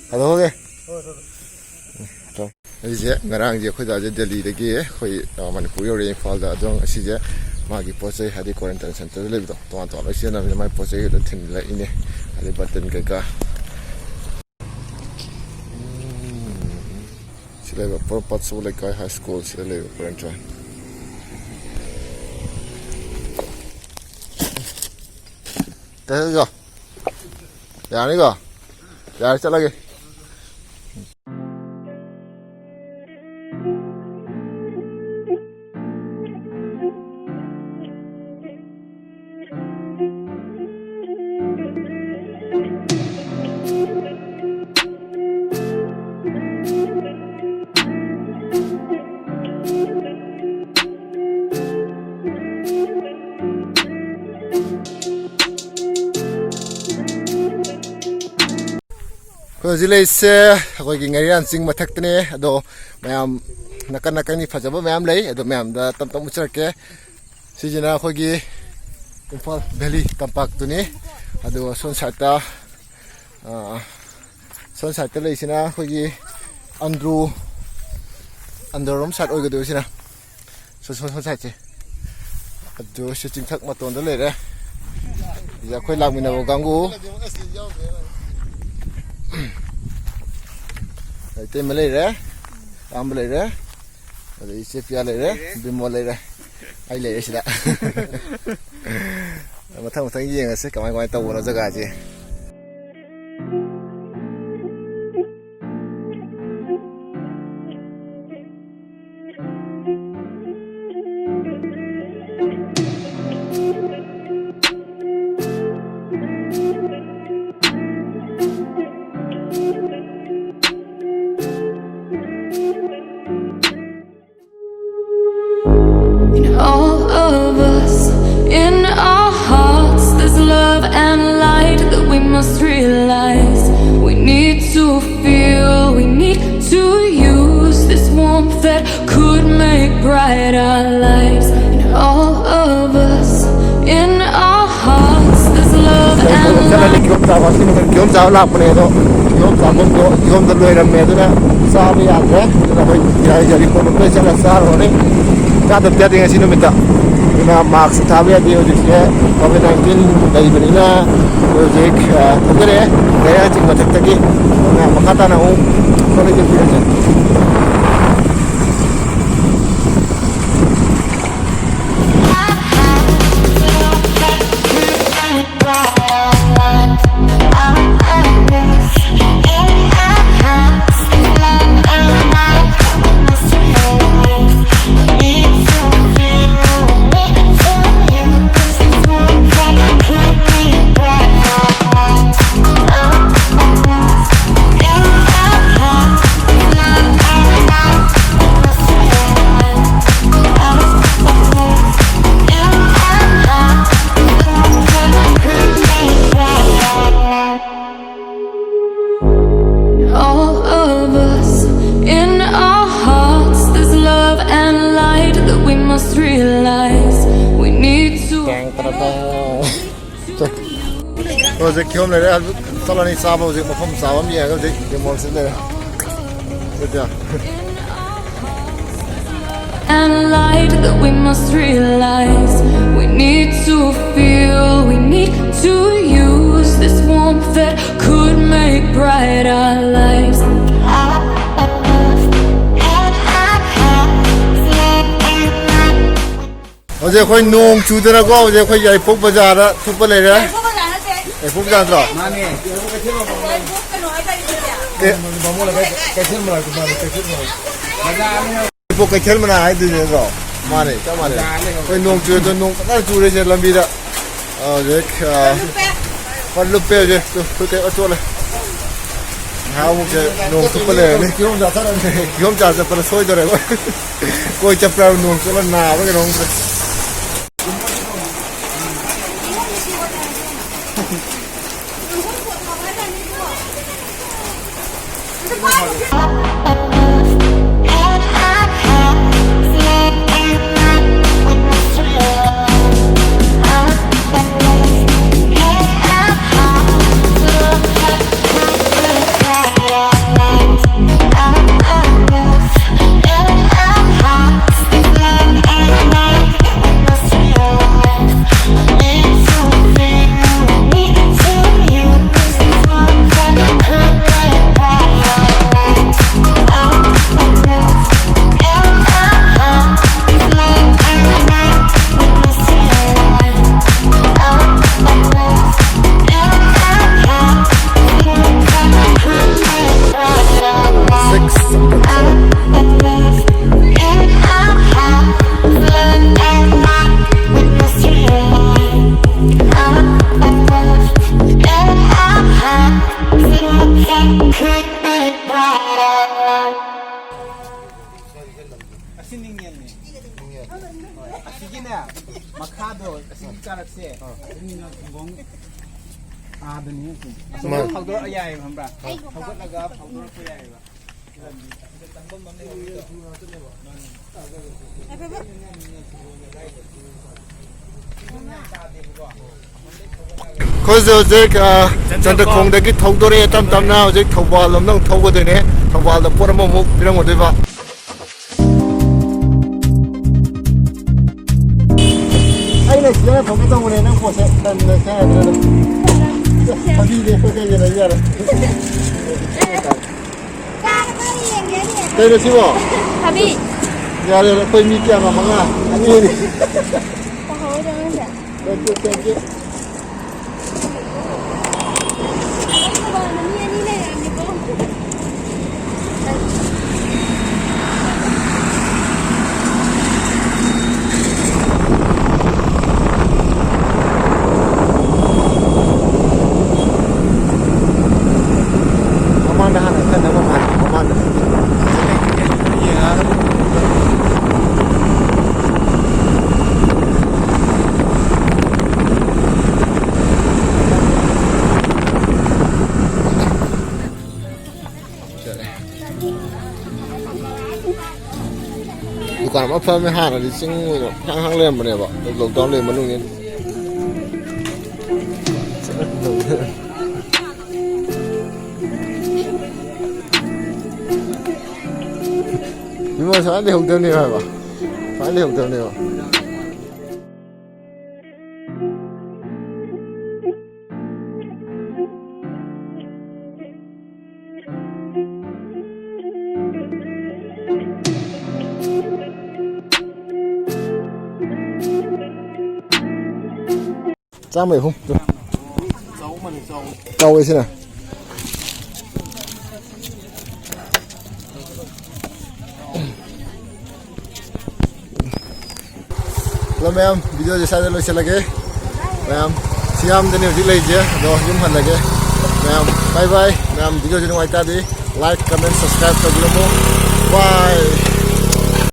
Hello, okay. This is Narang. Je khoi da je Delhi de ge khoi Manipur re Imphal da jong asi je magi posai hadi quarantine center le bido to to asi na mai posai da thin la ine hadi button ke ka sile pro patso le kai high school sile quarantine ta go ya ni go ya chala ge Zile se koi ngarian sing mathak tne ado mayam nakan ni phajaba mayam lei ado mayam da tam uchar ke sijina khoi gi Imphal Valley tampak tuni ado son sata lei sina khoi gi androm sat oi gado sina son sat che ado se chingthak maton da le re ya khoi lamina bo gangu Ite malay re, am malay re, ada isi pia lay re, bimol lay re, ay lay sila. Matang iya nggak sih, kamai tahu mana jaga aja. All of us, in our hearts, there's love and light that we must realize. We need to feel, we need to use this warmth that could make bright our lives. And all of us, in our hearts, there's love and light. Kihom jauh lah punya itu, kihom terluai ramai itu na, sahari ada, tapi jadi pun mereka jangan sahar ni. Ada dia dengan sini minta, ina mask tahu ya dia juga COVID-19 dari mana, juga mungkin ya cuma tertagi, na makata na sorry je biasa. Rồi Kihom này đấy, sau này sao vào mà không sao lắm gì cái gì cái món sẽ này, được chưa? And light that we must realize. We need to feel, we need to use this warmth that could make bright our lives. 어제 거의 농 주더라고. 어제 거의 Yaiphaba 바자라 투벌 내려. Yaiphaba 바자 들어. Mami, Yaiphaba cái खेल मना है दूसरे को माने क्या माने कोई नोंग चूरे तो नोंग ना चूरे से लंबी दा देख पर लुप्पे जे तो कोई अचोल है हाँ मुझे नोंग तो पले नहीं क्यों जाता पर सोई तो रहे कोई चप्पल नोंग चला ना वो नोंग มา เขาตัวใหญ่ผมแบบเขาก็แล้วก็เขาตัวใหญ่แบบ 그래서 제가 전에 공대기 통도리에 땀땀나 이제 통발로 능 통거든요. 통발로 포르모 목 이런 거 돼봐. 아이네 지금 거기 때문에는 보세 단내 생각을 어디 이제 소개해 주는 거야. đây là gì bỏ? Habi. Giờ là tôi mi kia mà mang à? Anh đi đi. Có hối đâu anh ạ. Đây kia kia. Mana hana kan nama mana? Iya. Bukan apa me hana di sing hang lem mana ba? Lok dong lem mana ni? Nhưng mà phải đi học thêm nhiều hả? Phải đi học thêm nhiều. Ra mày không? Câu ấy xem nào. Hello ma'am, video जैसा चलो चला के ma'am siam दिन उठी ले जे दो जुम हल लगे ma'am bye bye ma'am video जो वाइटा दी like comment subscribe कर दो bye